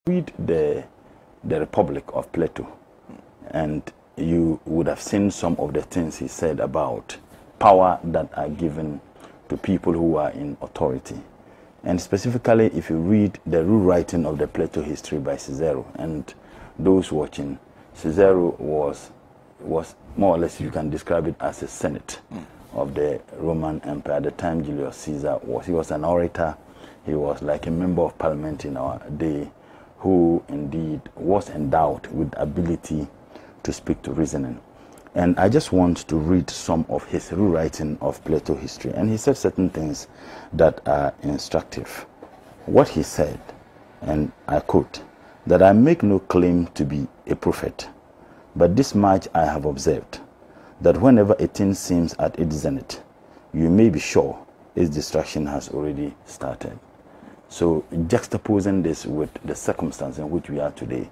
read the Republic of Plato, and you would have seen some of the things he said about power that are given to people who are in authority. And specifically, if you read the rewriting of the Plato history by Cicero, and those watching, Cicero was more or less, you can describe it as a senate of the Roman Empire. At the time Julius Caesar he was an orator. He was like a member of parliament in our day, who indeed was endowed with ability to speak to reasoning. And I just want to read some of his rewriting of Plato history. And he said certain things that are instructive. What he said, and I quote, that I make no claim to be a prophet, but this much I have observed, that whenever a thing seems at its zenith, you may be sure its destruction has already started. So juxtaposing this with the circumstance in which we are today,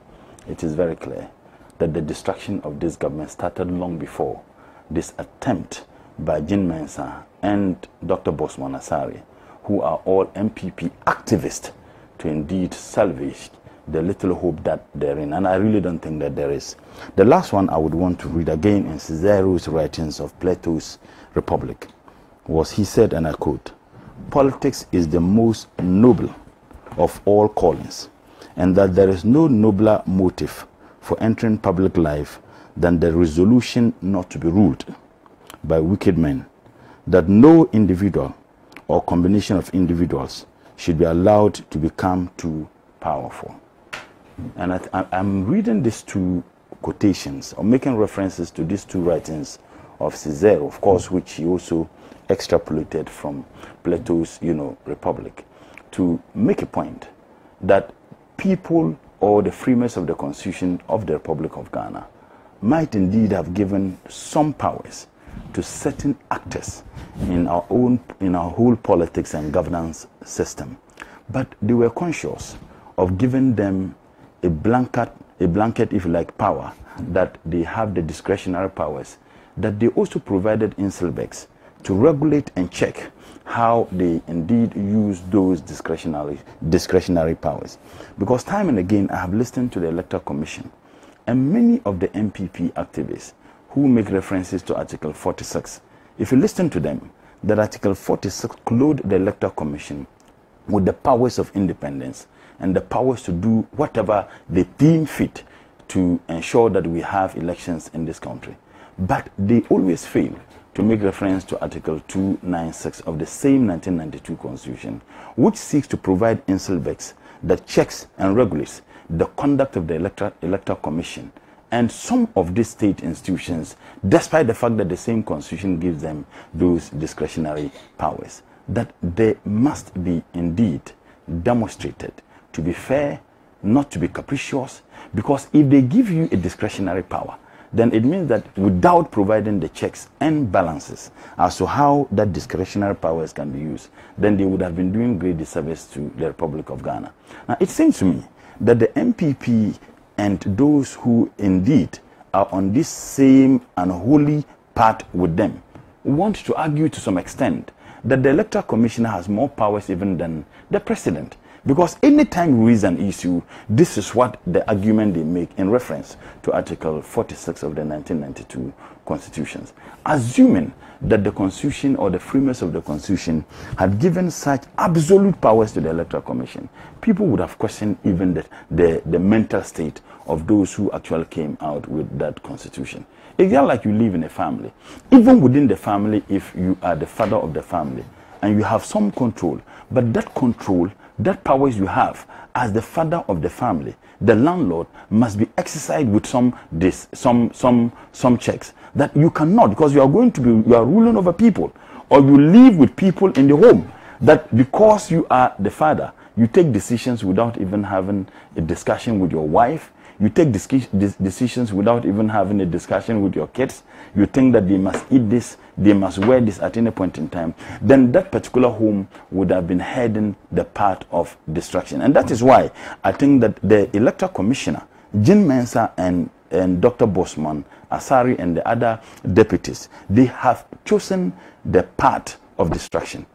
it is very clear that the destruction of this government started long before this attempt by Jean Mensa and Dr. Bosman Asari, who are all MPP activists, to indeed salvage the little hope that they're in. And I really don't think that there is. The last one I would want to read again in Cicero's writings of Plato's Republic was, he said, and I quote, "Politics is the most noble of all callings, and that there is no nobler motive for entering public life than the resolution not to be ruled by wicked men, that no individual or combination of individuals should be allowed to become too powerful." And I'm reading these two quotations, or making references to these two writings of Cicero, of course, which he also extrapolated from Plato's, Republic, to make a point that people, or the framers of the Constitution of the Republic of Ghana, might indeed have given some powers to certain actors in our whole politics and governance system, but they were conscious of giving them a blanket, if you like, power, that they have the discretionary powers, that they also provided inselbex to regulate and check how they indeed use those discretionary powers. Because time and again I have listened to the Electoral Commission and many of the MPP activists who make references to Article 46. If you listen to them, that Article 46 clothed the Electoral Commission with the powers of independence and the powers to do whatever they deem fit to ensure that we have elections in this country. But they always fail to make reference to Article 296 of the same 1992 Constitution, which seeks to provide inselbex that checks and regulates the conduct of the Electoral Commission and some of these state institutions, despite the fact that the same Constitution gives them those discretionary powers, that they must be indeed demonstrated to be fair, not to be capricious, because if they give you a discretionary power, then it means that without providing the checks and balances as to how that discretionary powers can be used, then they would have been doing great disservice to the Republic of Ghana. Now, it seems to me that the MPP and those who indeed are on this same unholy path with them want to argue to some extent that the Electoral Commissioner has more powers even than the President. Because anytime we raise an issue, this is what the argument they make in reference to Article 46 of the 1992 Constitutions. Assuming that the Constitution or the framers of the Constitution had given such absolute powers to the Electoral Commission, people would have questioned even the mental state of those who actually came out with that Constitution. It's just like you live in a family. Even within the family, if you are the father of the family and you have some control, but that control, that powers you have as the father of the family, the landlord must be exercised with some checks that you cannot, because you are ruling over people, or you live with people in the home, that because you are the father, you take decisions without even having a discussion with your wife. You take decisions without even having a discussion with your kids. You think that they must eat this, they must wear this at any point in time. Then that particular home would have been heading the path of destruction. And that is why I think that the Electoral Commissioner, Jean Mensa and Dr. Bosman Asari and the other deputies, they have chosen the path of destruction.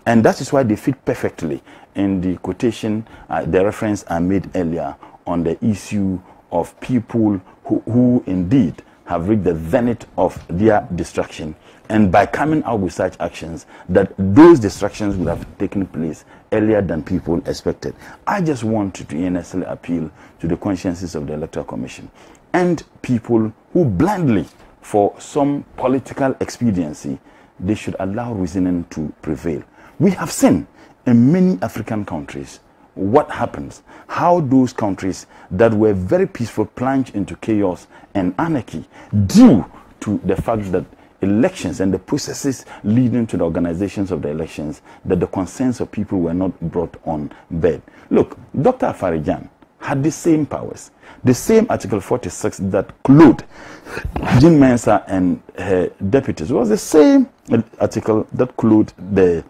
And that is why they fit perfectly in the quotation, the reference I made earlier on the issue of people who indeed have reached the zenith of their destruction, and by coming out with such actions, that those destructions would have taken place earlier than people expected. I just want to earnestly appeal to the consciences of the Electoral Commission and people who blindly, for some political expediency, they should allow reasoning to prevail. We have seen in many African countries what happens, how those countries that were very peaceful plunge into chaos and anarchy due to the fact that elections and the processes leading to the organizations of the elections, that the concerns of people were not brought on bed. Look, Dr. Afarijan had the same powers, the same Article 46 that clothed Jean Mensa and her deputies. It was the same article that clothed the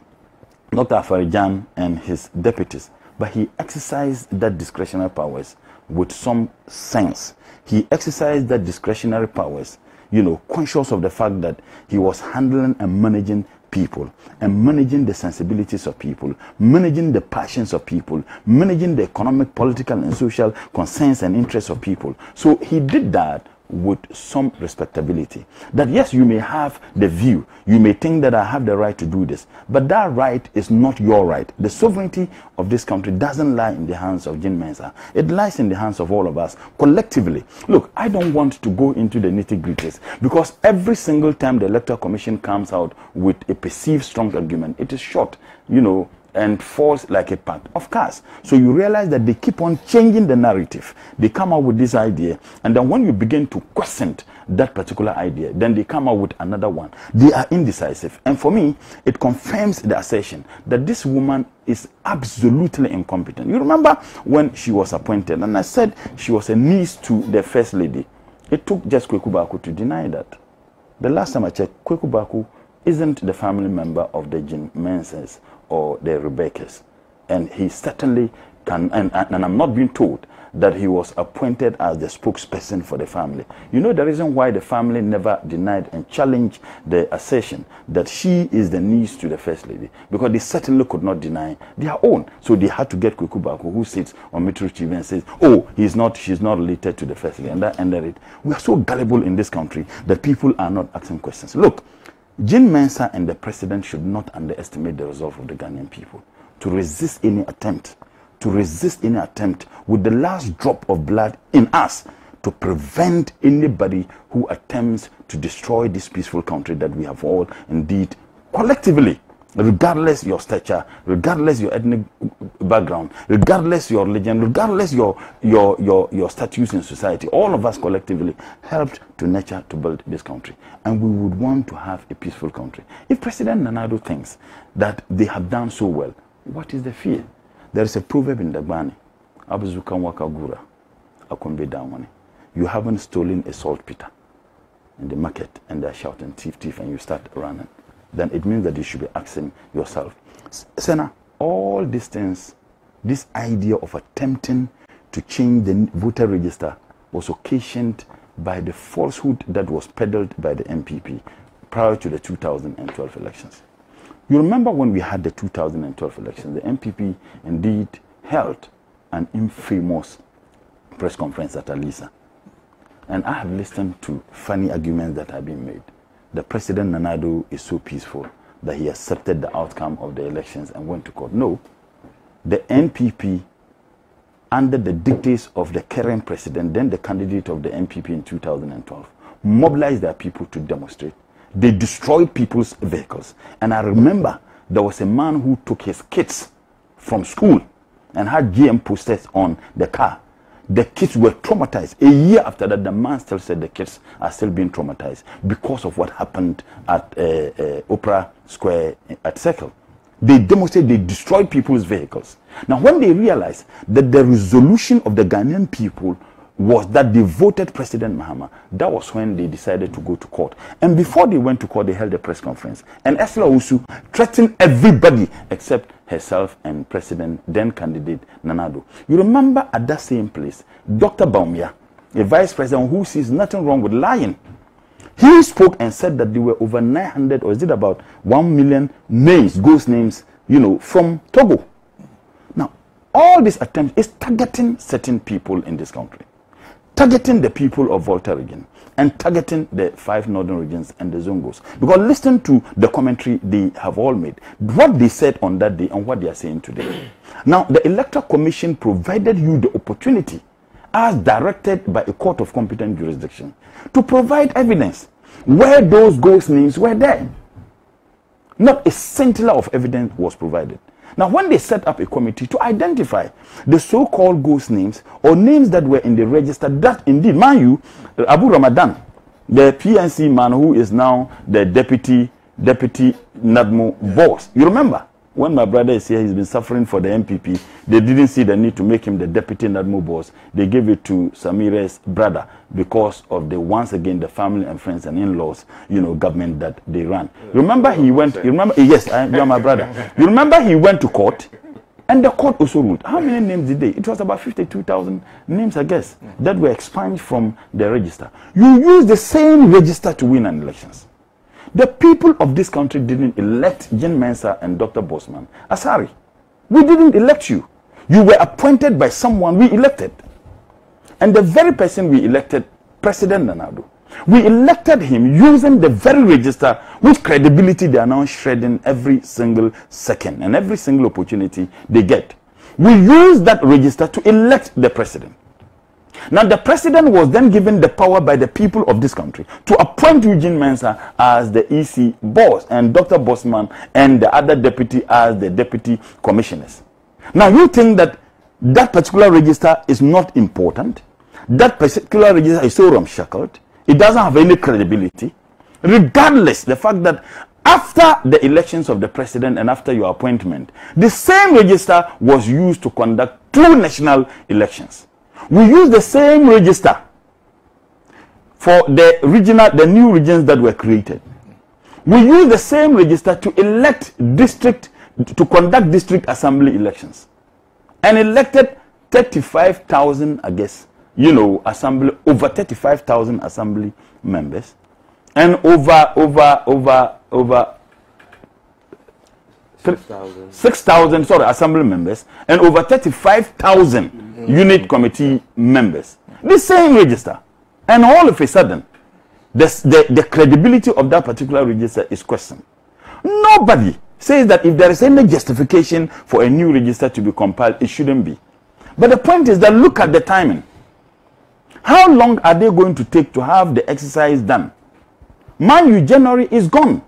Dr. Afarijan and his deputies. But he exercised that discretionary powers with some sense. He exercised that discretionary powers, you know, conscious of the fact that he was handling and managing people, and managing the sensibilities of people, managing the passions of people, managing the economic, political, and social concerns and interests of people. So he did that with some respectability. That yes, you may have the view, you may think that I have the right to do this, but that right is not your right. The sovereignty of this country doesn't lie in the hands of Jean Mensa. It lies in the hands of all of us collectively. Look, I don't want to go into the nitty-gritties, because every single time the Electoral Commission comes out with a perceived strong argument, it is short, you know, and falls like a pack of cards. So you realize that they keep on changing the narrative. They come out with this idea, and then when you begin to question that particular idea, then they come out with another one. They are indecisive. And for me, it confirms the assertion that this woman is absolutely incompetent. You remember when she was appointed, and I said she was a niece to the First Lady. It took just Kweku Baku to deny that. The last time I checked, Kweku Baku isn't the family member of the Jean Mensas or the Rebeccas, and he certainly can, and I'm not being told that he was appointed as the spokesperson for the family. You know the reason why the family never denied and challenged the assertion that she is the niece to the First Lady? Because they certainly could not deny their own. So they had to get Kweku Baku, who sits on Metro TV and says, oh, she's not related to the First Lady, and that ended it. We are so gullible in this country that people are not asking questions. Look, Jean Mensa and the president should not underestimate the resolve of the Ghanaian people to resist any attempt, with the last drop of blood in us, to prevent anybody who attempts to destroy this peaceful country that we have all indeed collectively, regardless your stature, regardless your ethnic background, regardless your religion, regardless your status in society. All of us collectively helped to nurture, to build this country, and we would want to have a peaceful country. If President Nana Addo thinks that they have done so well, what is the fear? There is a proverb in Dagbani, Abuzukan Wakagura, Akombe Damwane. You haven't stolen a saltpeter in the market and they're shouting thief, thief, and you start running. Then it means that you should be asking yourself, Senna, all these things, this idea of attempting to change the voter register was occasioned by the falsehood that was peddled by the MPP prior to the 2012 elections. You remember when we had the 2012 elections, the MPP indeed held an infamous press conference at Alisa. And I have listened to funny arguments that have been made. The President Nana Addo is so peaceful that he accepted the outcome of the elections and went to court. No, the NPP, under the dictates of the current president, then the candidate of the NPP in 2012, mobilized their people to demonstrate. They destroyed people's vehicles. And I remember there was a man who took his kids from school and had GM posters on the car. The kids were traumatized. A year after that, the man still said the kids are still being traumatized because of what happened at Opera Square at Circle. They demonstrated, they destroyed people's vehicles. Now, when they realized that the resolution of the Ghanaian people was that they voted President Mahama, that was when they decided to go to court. And before they went to court, they held a press conference. And Esla Usu threatened everybody except herself and President, then candidate Nana Addo. You remember at that same place, Dr. Baumia, a vice president who sees nothing wrong with lying, he spoke and said that there were over 900, or is it about 1 million names, ghost names, you know, from Togo. Now, all these attempts is targeting certain people in this country, targeting the people of Volta region, and targeting the 5 northern regions and the Zongos. Because listen to the commentary they have all made, what they said on that day and what they are saying today. Now, the Electoral Commission provided you the opportunity, as directed by a court of competent jurisdiction, to provide evidence where those ghost names were there. Not a scintilla of evidence was provided. Now, when they set up a committee to identify the so-called ghost names or names that were in the register, that indeed, mind you, Abu Ramadan, the PNC man who is now the deputy NADMO boss. You remember, when my brother is here, he's been suffering for the MPP. They didn't see the need to make him the deputy NADMO boss. They gave it to Samira's brother because of the, once again, the family and friends and in-laws, you know, government that they ran. Remember he went, you remember, yes, you are my brother. You remember he went to court and the court also ruled. How many names did they? It was about 52,000 names, I guess, that were expunged from the register. You use the same register to win an elections. The people of this country didn't elect Jen Mensah and Dr. Bosman. Asari, we didn't elect you. You were appointed by someone we elected. And the very person we elected, President Nanado, we elected him using the very register with credibility they are now shredding every single second and every single opportunity they get. We used that register to elect the president. Now, the president was then given the power by the people of this country to appoint Eugene Mensah as the EC boss and Dr. Bosman and the other deputy as the deputy commissioners. Now, you think that that particular register is not important? That particular register is so ramshackled, it doesn't have any credibility, regardless the fact that after the elections of the president and after your appointment, the same register was used to conduct 2 national elections. We use the same register for the new regions that were created. We use the same register to elect to conduct district assembly elections, and elected 35,000, I guess, you know, over 35,000 assembly members, and over 6,000 assembly members, and over 35,000 unit committee members. The same register. And all of a sudden, the credibility of that particular register is questioned. Nobody says that if there is any justification for a new register to be compiled, it shouldn't be. But the point is that look at the timing. How long are they going to take to have the exercise done? Mind you, January is gone.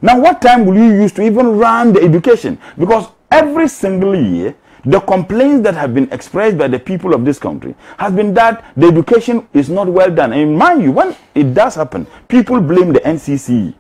Now, what time will you use to even run the education? Because every single year, the complaints that have been expressed by the people of this country has been that the education is not well done. And mind you, when it does happen, people blame the NCCE.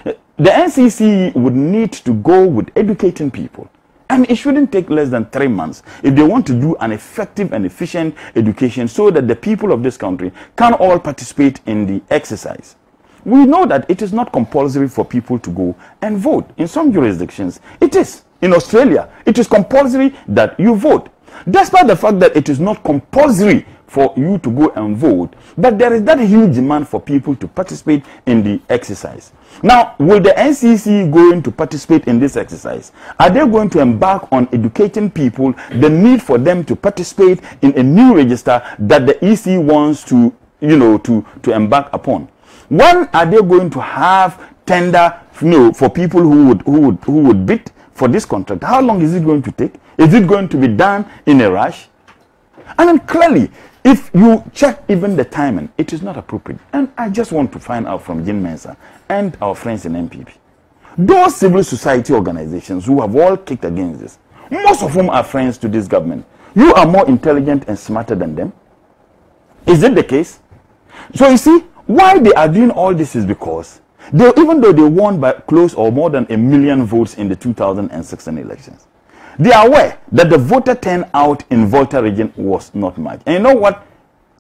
The NCCE would need to go with educating people. And it shouldn't take less than 3 months if they want to do an effective and efficient education so that the people of this country can all participate in the exercise. We know that it is not compulsory for people to go and vote. In some jurisdictions, it is. In Australia, it is compulsory that you vote. Despite the fact that it is not compulsory for you to go and vote, but there is that huge demand for people to participate in the exercise. Now, will the NCC going to participate in this exercise? Are they going to embark on educating people the need for them to participate in a new register that the EC wants to, you know, to embark upon? When are they going to have tender, you know, for people who would bid for this contract? How long is it going to take? Is it going to be done in a rush? And then clearly, if you check even the timing, it is not appropriate. And I just want to find out from Jen Mensah and our friends in MPP, those civil society organizations who have all kicked against this, most of whom are friends to this government, you are more intelligent and smarter than them. Is it the case? So you see, why they are doing all this is because even though they won by close or more than 1 million votes in the 2016 elections, they are aware that the voter turnout in Volta region was not much. And you know what?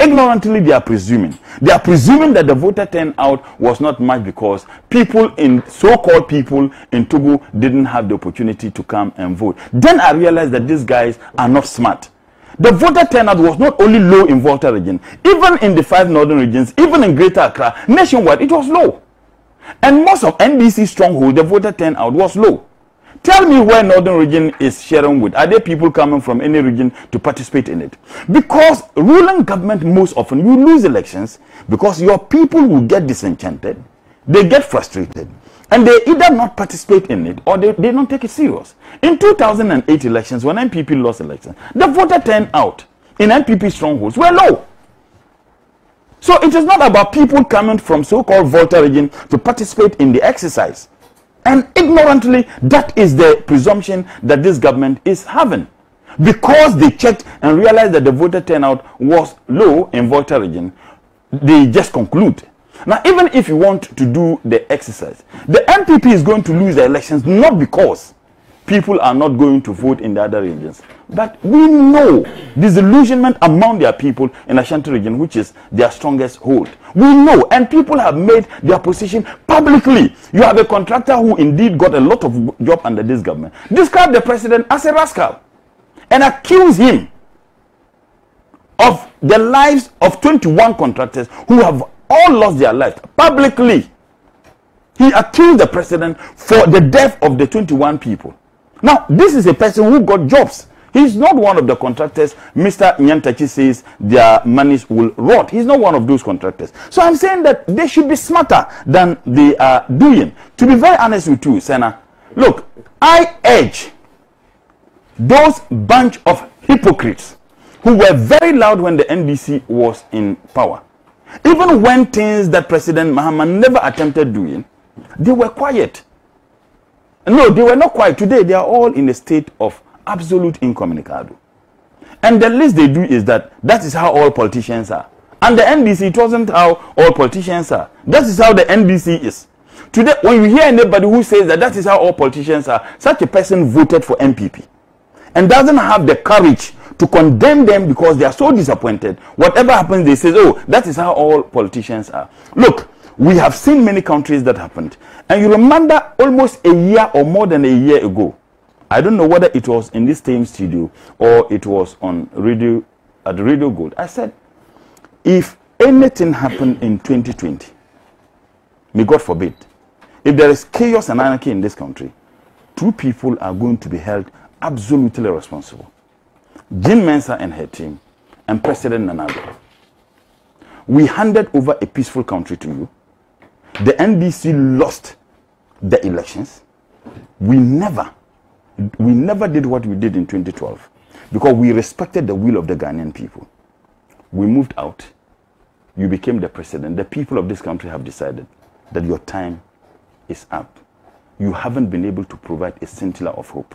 Ignorantly, they are presuming. They are presuming that the voter turnout was not much because so-called people in Togo didn't have the opportunity to come and vote. Then I realized that these guys are not smart. The voter turnout was not only low in Volta region, even in the 5 northern regions, even in Greater Accra, nationwide, it was low. And most of NDC stronghold, the voter turnout was low. Tell me where Northern region is sharing with. Are there people coming from any region to participate in it? Because ruling government, most often you lose elections because your people will get disenchanted, they get frustrated, and they either not participate in it or they don't take it serious. In 2008 elections, when NPP lost elections, the voter turnout in NPP strongholds were low. So it is not about people coming from so-called Volta region to participate in the exercise. And ignorantly, that is the presumption that this government is having. Because they checked and realized that the voter turnout was low in Volta region, they just conclude. Now, even if you want to do the exercise, the MPP is going to lose the elections not because people are not going to vote in the other regions, but we know disillusionment among their people in Ashanti region, which is their strongest hold. We know, and people have made their position publicly. You have a contractor who indeed got a lot of job under this government. Describe the president as a rascal and accuse him of the lives of 21 contractors who have all lost their lives publicly. He accused the president for the death of the 21 people. Now, this is a person who got jobs. He's not one of the contractors Mr. Nyantachi says their monies will rot. He's not one of those contractors. So I'm saying that they should be smarter than they are doing. To be very honest with you, Senna, look, I urge those bunch of hypocrites who were very loud when the NDC was in power. Even when things that President Mohammed never attempted doing, they were quiet. No, they were not quiet. Today, they are all in a state of absolute incommunicado. And the least they do is that is how all politicians are. And the NDC, it wasn't how all politicians are. That is how the NDC is. Today, when you hear anybody who says that is how all politicians are, such a person voted for MPP and doesn't have the courage to condemn them because they are so disappointed. Whatever happens, they say, oh, that is how all politicians are. Look, we have seen many countries that happened. And you remember almost a year or more than a year ago, I don't know whether it was in this same studio or it was on radio, at Radio Gold. I said, if anything happened in 2020, may God forbid, if there is chaos and anarchy in this country, two people are going to be held absolutely responsible. Jean Mensa and her team, and President Nana Addo. We handed over a peaceful country to you. The NDC lost the elections. We never did what we did in 2012 because we respected the will of the Ghanaian people. We moved out. You became the president. The people of this country have decided that your time is up. You haven't been able to provide a scintilla of hope.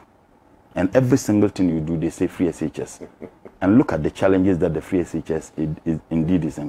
And every single thing you do, they say free SHS. And look at the challenges that the free SHS indeed is